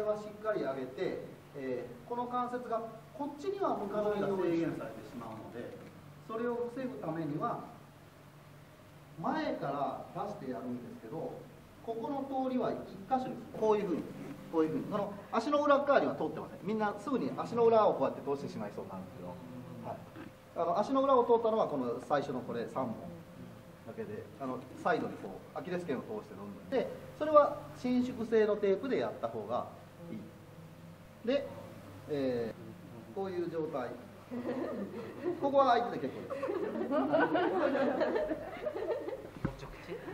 はしっかり上げて、この関節がこっちには向かないように制限されてしまうので、それを防ぐためには前から出してやるんですけど、ここの通りは1箇所にこういうふうにその足の裏側には通ってません。みんなすぐに足の裏をこうやって通してしまいそうなんですけど、はい、足の裏を通ったのはこの最初のこれ3本だけで、サイドにこうアキレス腱を通して飲んで、それは伸縮性のテープでやった方がいい。で、こういう状態。ここは相手で結構です。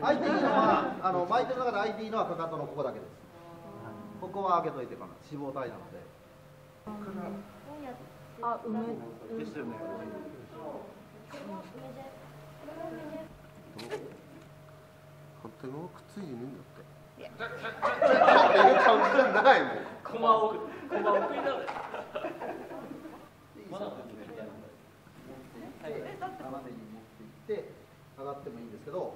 相手いいのは巻いてる中で相手いいのはかかとのここだけです。ここは開けといてかな、脂肪体なので。あ、梅ですよね。反対側くっついてねえんだって。感じじゃないもん。駒を食いながら。まだ斜めに持っていって上がってもいいんですけど、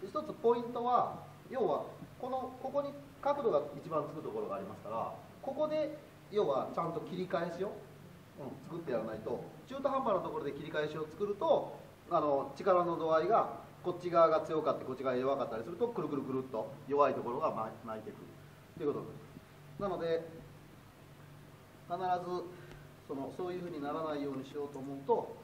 一つポイントは、要はここに角度が一番つくところがありますから、ここで要はちゃんと切り返しを、作ってやらないと、中途半端なところで切り返しを作ると力の度合いがこっち側が強かってこっち側が弱かったりすると、くるくるくるっと弱いところが巻いてくるということです。なので必ずそういうふうにならないようにしようと思うと、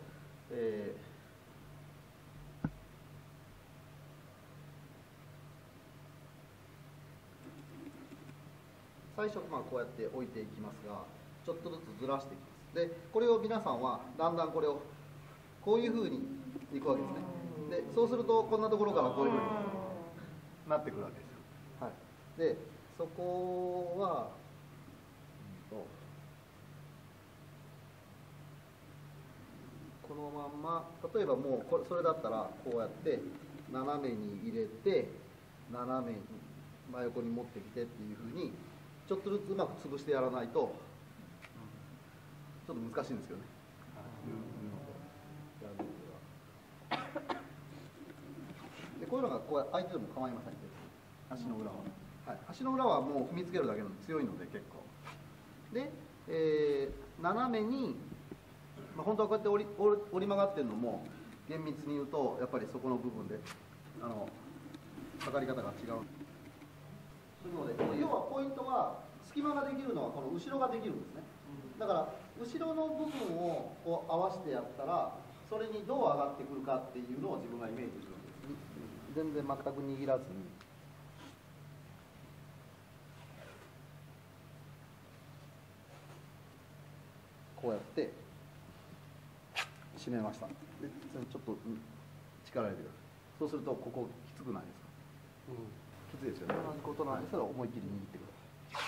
最初こうやって置いていきますが、ちょっとずつずらしていきます。でこれを皆さんはだんだんこれをこういうふうにいくわけですね。でそうするとこんなところからこういうふうになってくるわけですよ。はい、でそこはこのまんま、例えばもうそれだったらこうやって斜めに入れて斜めに真横に持ってきてっていうふうにちょっとずつうまく潰してやらないとちょっと難しいんですけどね。でこういうのがこう相手でも構いません。足の裏は、はい、足の裏はもう踏みつけるだけの強いので結構で、斜めに、本当はこうやって折り曲がってるのも厳密に言うとやっぱりそこの部分で測り方が違うので、要はポイントは隙間ができるのはこの後ろができるんですね。だから後ろの部分をこう合わせてやったらそれにどう上がってくるかっていうのを自分がイメージするんです。全然全く握らずにこうやって締めました。でちょっと力入れてください。そうするとここきつくないですか？きついですよね。同じことなんですけど思いっきり握ってくださ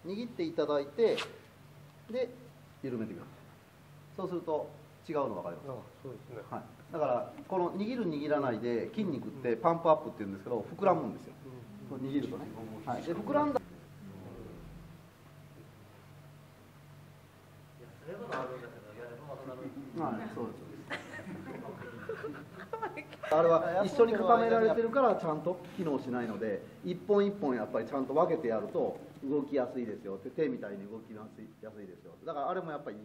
い。握っていただいて、で緩めてください。そうすると違うの分かります。そうですね。はい。だからこの握る握らないで筋肉ってパンプアップって言うんですけど膨らむんですよ。握るとね。はい。で膨らんだ。はい、そうです。あれは一緒に固められてるからちゃんと機能しないので、一本一本やっぱりちゃんと分けてやると動きやすいですよって、手みたいに動きやすいですよ。だからあれもやっぱりいい。